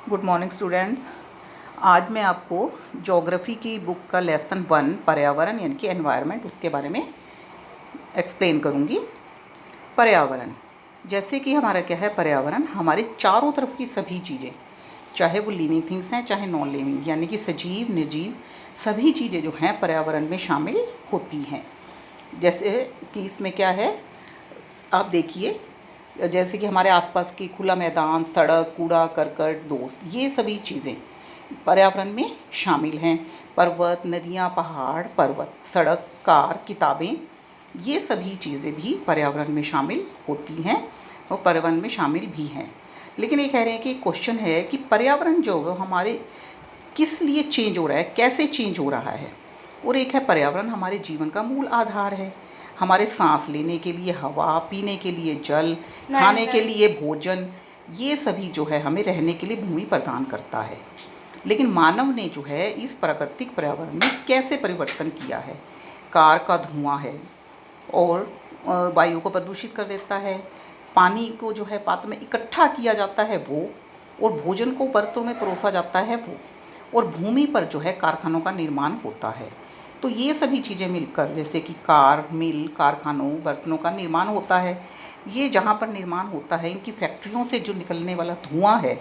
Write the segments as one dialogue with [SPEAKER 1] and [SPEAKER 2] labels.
[SPEAKER 1] Good morning students. आज मैं आपको ज्योग्राफी की बुक का लेसन 1 पर्यावरण यानी कि एनवायरनमेंट उसके बारे में एक्सप्लेन करूँगी। पर्यावरण जैसे कि हमारा क्या है, पर्यावरण हमारे चारों तरफ की सभी चीज़ें, चाहे वो लिविंग थिंग्स हैं चाहे नॉन लिविंग, यानी कि सजीव निर्जीव सभी चीज़ें जो हैं पर्यावरण में शामिल होती हैं। जैसे कि इसमें क्या है, आप देखिए, जैसे कि हमारे आसपास की खुला मैदान, सड़क, कूड़ा करकट, दोस्त, ये सभी चीज़ें पर्यावरण में शामिल हैं। पर्वत, नदियाँ, पहाड़, पर्वत, सड़क, कार, किताबें, ये सभी चीज़ें भी पर्यावरण में शामिल होती हैं और पर्यावरण में शामिल भी हैं। लेकिन ये कह रहे हैं कि क्वेश्चन है कि पर्यावरण जो है हमारे किस लिए चेंज हो रहा है, कैसे चेंज हो रहा है। और एक है, पर्यावरण हमारे जीवन का मूल आधार है। हमारे सांस लेने के लिए हवा, पीने के लिए जल, खाने के लिए भोजन, ये सभी जो है हमें रहने के लिए भूमि प्रदान करता है। लेकिन मानव ने जो है इस प्राकृतिक पर्यावरण में कैसे परिवर्तन किया है। कार का धुआं है और वायु को प्रदूषित कर देता है। पानी को जो है पात्र में इकट्ठा किया जाता है वो, और भोजन को बर्तनों में परोसा जाता है वो, और भूमि पर जो है कारखानों का निर्माण होता है। तो ये सभी चीज़ें मिलकर, जैसे कि कार, मिल, कारखानों, बर्तनों का निर्माण होता है। ये जहाँ पर निर्माण होता है, इनकी फैक्ट्रियों से जो निकलने वाला धुआं है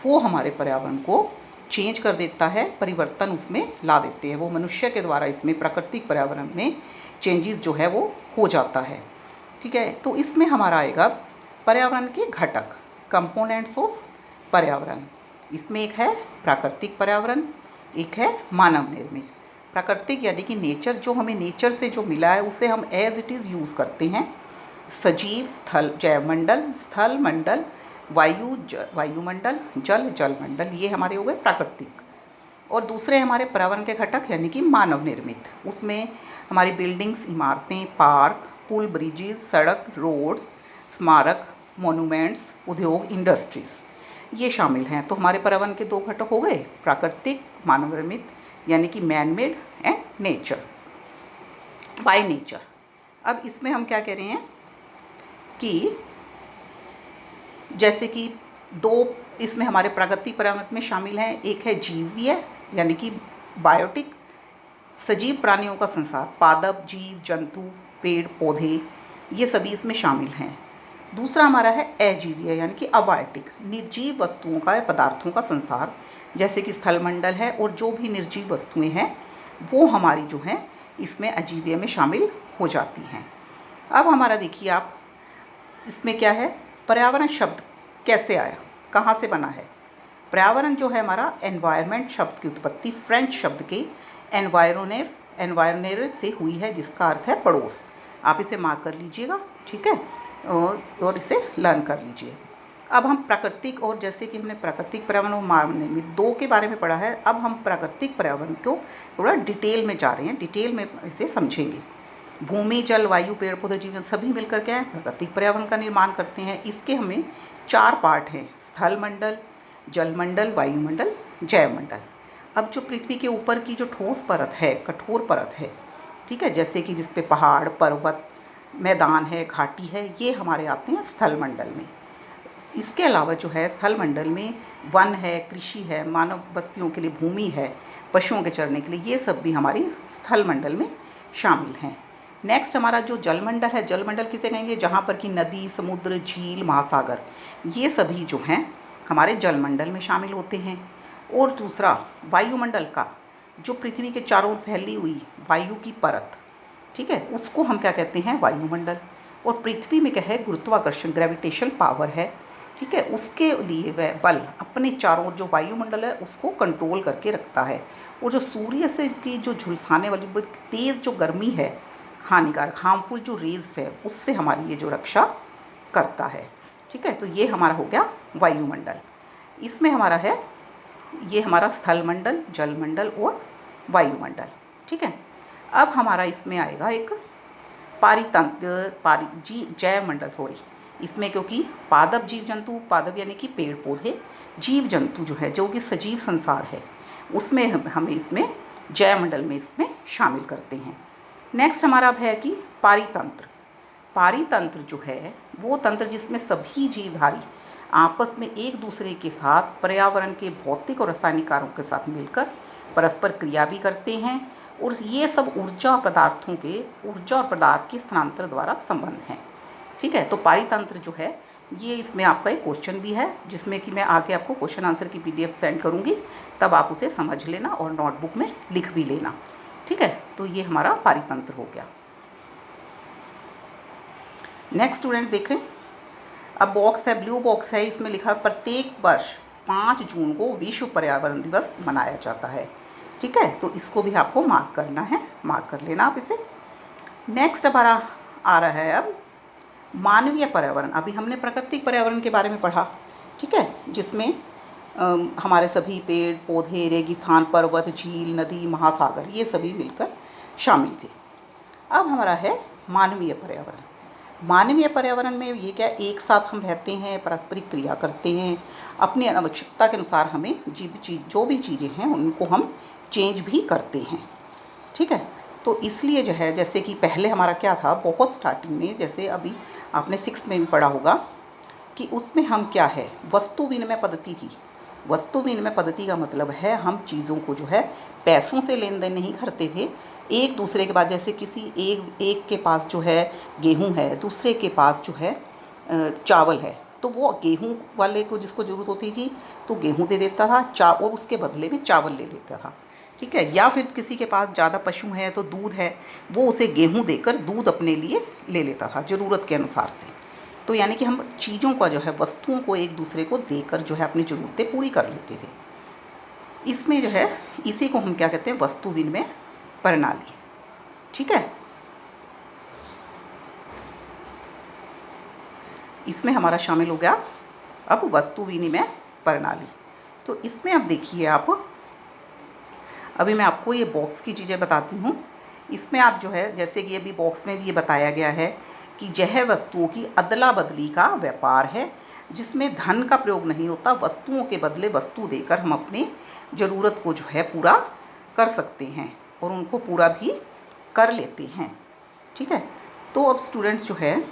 [SPEAKER 1] वो हमारे पर्यावरण को चेंज कर देता है, परिवर्तन उसमें ला देते हैं। वो मनुष्य के द्वारा इसमें प्राकृतिक पर्यावरण में चेंजेस जो है वो हो जाता है। ठीक है, तो इसमें हमारा आएगा पर्यावरण के घटक, कंपोनेंट्स ऑफ पर्यावरण। इसमें एक है प्राकृतिक पर्यावरण, एक है मानव निर्मित। प्राकृतिक यानी कि नेचर, जो हमें नेचर से जो मिला है उसे हम एज इट इज़ यूज़ करते हैं। सजीव, स्थल जयमंडल, स्थल मंडल, वायुमंडल, जल जलमंडल, ये हमारे हो गए प्राकृतिक। और दूसरे हमारे पर्यावरण के घटक यानी कि मानव निर्मित, उसमें हमारी बिल्डिंग्स, इमारतें, पार्क, पुल, ब्रिजेज, सड़क, रोड्स, स्मारक, मोनूमेंट्स, उद्योग, इंडस्ट्रीज़, ये शामिल हैं। तो हमारे पर्यावरण के दो घटक हो गए, प्राकृतिक, मानव निर्मित, यानी कि man made and nature, by nature. अब इसमें हम क्या कह रहे हैं कि जैसे कि दो इसमें हमारे प्राकृतिक पर्यावरण में शामिल हैं, एक है जीवीय यानी कि बायोटिक, सजीव प्राणियों का संसार, पादप, जीव जंतु, पेड़ पौधे, ये सभी इसमें शामिल हैं। दूसरा हमारा है अजीवीय यानी कि अबायोटिक, निर्जीव वस्तुओं का या पदार्थों का संसार, जैसे कि स्थलमंडल है, और जो भी निर्जीव वस्तुएं हैं वो हमारी जो हैं इसमें अजीवीय में शामिल हो जाती हैं। अब हमारा देखिए आप, इसमें क्या है, पर्यावरण शब्द कैसे आया, कहाँ से बना है। पर्यावरण जो है हमारा, एनवायरनमेंट शब्द की उत्पत्ति फ्रेंच शब्द के एनवायरनेर से हुई है, जिसका अर्थ है पड़ोस। आप इसे मार्क कर लीजिएगा, ठीक है, और इसे लर्न कर लीजिए। अब हम प्राकृतिक, और जैसे कि हमने प्राकृतिक पर्यावरण और मानव निर्मित दो के बारे में पढ़ा है, अब हम प्राकृतिक पर्यावरण को थोड़ा डिटेल में जा रहे हैं, डिटेल में इसे समझेंगे। भूमि, जल, वायु, पेड़ पौधे, जीवन सभी मिलकर क्या है, प्राकृतिक पर्यावरण का निर्माण करते हैं। इसके हमें 4 पार्ट हैं, स्थल मंडल, जलमंडल, वायुमंडल, जयमंडल। अब जो पृथ्वी के ऊपर की जो ठोस परत है, कठोर परत है, ठीक है, जैसे कि जिस पे पहाड़, पर्वत, मैदान है, घाटी है, ये हमारे आते हैं स्थल मंडल में। इसके अलावा जो है स्थल मंडल में वन है, कृषि है, मानव बस्तियों के लिए भूमि है, पशुओं के चरने के लिए, ये सब भी हमारी स्थल मंडल में शामिल हैं। नेक्स्ट हमारा जो जलमंडल है, जलमंडल किसे कहेंगे, जहाँ पर कि नदी, समुद्र, झील, महासागर, ये सभी जो हैं हमारे जलमंडल में शामिल होते हैं। और दूसरा वायुमंडल का, जो पृथ्वी के चारों ओर फैली हुई वायु की परत, ठीक है, उसको हम क्या कहते हैं, वायुमंडल। और पृथ्वी में क्या है, गुरुत्वाकर्षण, ग्रेविटेशन पावर है, ठीक है, उसके लिए वह बल अपने चारों ओर जो वायुमंडल है उसको कंट्रोल करके रखता है। और जो सूर्य से की जो झुलसाने वाली तेज़ जो गर्मी है, हानिकारक हार्मफुल जो रेज है, उससे हमारी ये जो रक्षा करता है। ठीक है, तो ये हमारा हो गया वायुमंडल। इसमें हमारा है, ये हमारा स्थल मंडल, जलमंडल और वायुमंडल। ठीक है, अब हमारा इसमें आएगा एक जयमंडल, सॉरी, इसमें क्योंकि पादप जीव जंतु, पादप यानी कि पेड़ पौधे, जीव जंतु जो है जो कि सजीव संसार है, उसमें हमें इसमें जयमंडल में इसमें शामिल करते हैं। नेक्स्ट हमारा अब है कि पारितंत्र। पारितंत्र जो है वो तंत्र जिसमें सभी जीवधारी आपस में एक दूसरे के साथ पर्यावरण के भौतिक और रासायनिक कार्यों के साथ मिलकर परस्पर क्रिया भी करते हैं, और ये सब ऊर्जा और पदार्थ के स्थानांतर द्वारा संबंध हैं। ठीक है, तो पारितंत्र जो है ये इसमें आपका एक क्वेश्चन भी है, जिसमें कि मैं आगे आपको क्वेश्चन आंसर की PDF सेंड करूँगी, तब आप उसे समझ लेना और नोटबुक में लिख भी लेना। ठीक है, तो ये हमारा पारितंत्र हो गया। नेक्स्ट स्टूडेंट देखें, अब बॉक्स है, ब्लू बॉक्स है, इसमें लिखा है प्रत्येक वर्ष 5 जून को विश्व पर्यावरण दिवस मनाया जाता है। ठीक है, तो इसको भी आपको मार्क करना है, मार्क कर लेना आप इसे। नेक्स्ट हमारा आ रहा है अब मानवीय पर्यावरण। अभी हमने प्राकृतिक पर्यावरण के बारे में पढ़ा, ठीक है, जिसमें हमारे सभी पेड़ पौधे, रेगिस्तान, पर्वत, झील, नदी, महासागर, ये सभी मिलकर शामिल थे। अब हमारा है मानवीय पर्यावरण। मानवीय पर्यावरण में ये क्या, एक साथ हम रहते हैं, पारस्परिक क्रिया करते हैं, अपनी आवश्यकता के अनुसार हमें जो भी चीज़ें हैं उनको हम चेंज भी करते हैं। ठीक है, तो इसलिए जो है, जैसे कि पहले हमारा क्या था, बहुत स्टार्टिंग में, जैसे अभी आपने 6th में भी पढ़ा होगा कि उसमें हम क्या है, वस्तु विनिमय पद्धति थी। वस्तु विनिमय पद्धति का मतलब है हम चीज़ों को जो है पैसों से लेन देन नहीं करते थे, एक दूसरे के पास, जैसे किसी एक के पास जो है गेहूँ है, दूसरे के पास जो है चावल है, तो वो गेहूँ वाले को जिसको ज़रूरत होती थी तो गेहूँ दे देता था, और उसके बदले में चावल ले लेता था। ठीक है, या फिर किसी के पास ज़्यादा पशु है तो दूध है, वो उसे गेहूँ देकर दूध अपने लिए ले लेता था ज़रूरत के अनुसार से। तो यानी कि हम चीज़ों का जो है, वस्तुओं को एक दूसरे को देकर जो है अपनी ज़रूरतें पूरी कर लेते थे। इसमें जो है, इसी को हम क्या कहते हैं, वस्तु विनिमय प्रणाली। ठीक है, इसमें हमारा शामिल हो गया अब वस्तु विनिमय प्रणाली। तो इसमें अब देखिए आप, अभी मैं आपको ये बॉक्स की चीज़ें बताती हूँ। इसमें आप जो है, जैसे कि अभी बॉक्स में भी ये बताया गया है कि यह वस्तुओं की अदला बदली का व्यापार है, जिसमें धन का प्रयोग नहीं होता, वस्तुओं के बदले वस्तु देकर हम अपनी ज़रूरत को जो है पूरा कर सकते हैं और उनको पूरा भी कर लेते हैं। ठीक है, तो अब स्टूडेंट्स जो है,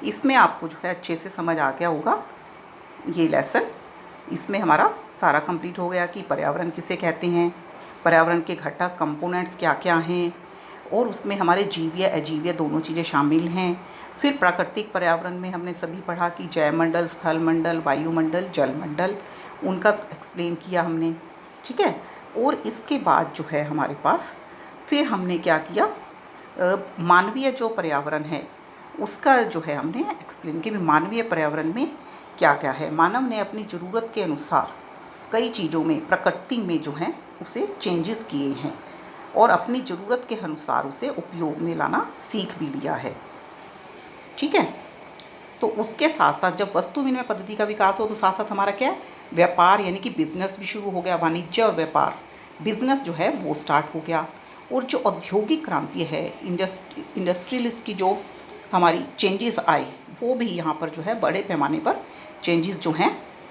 [SPEAKER 1] इसमें आपको जो है अच्छे से समझ आ गया होगा ये लेसन। इसमें हमारा सारा कंप्लीट हो गया कि पर्यावरण किसे कहते हैं, पर्यावरण के घटक कंपोनेंट्स क्या क्या हैं, और उसमें हमारे जीवीय अजीवीय दोनों चीज़ें शामिल हैं। फिर प्राकृतिक पर्यावरण में हमने सभी पढ़ा कि जैवमंडल, स्थलमंडल, वायुमंडल, जलमंडल, उनका एक्सप्लेन किया हमने। ठीक है, और इसके बाद जो है हमारे पास फिर हमने क्या किया, मानवीय जो पर्यावरण है उसका जो है हमने एक्सप्लेन किया। मानवीय पर्यावरण में क्या क्या है, मानव ने अपनी ज़रूरत के अनुसार कई चीज़ों में, प्रकृति में जो है उसे चेंजेस किए हैं और अपनी ज़रूरत के अनुसार उसे उपयोग में लाना सीख भी लिया है। ठीक है, तो उसके साथ साथ जब वस्तु विनिमय पद्धति का विकास हो तो साथ साथ हमारा क्या है, व्यापार यानी कि बिजनेस भी शुरू हो गया। वाणिज्य और व्यापार, बिजनेस जो है वो स्टार्ट हो गया। और जो औद्योगिक क्रांति है, इंडस्ट्रियलिस्ट की जो हमारी चेंजेस आई, वो भी यहाँ पर जो है बड़े पैमाने पर चेंजेस जो हैं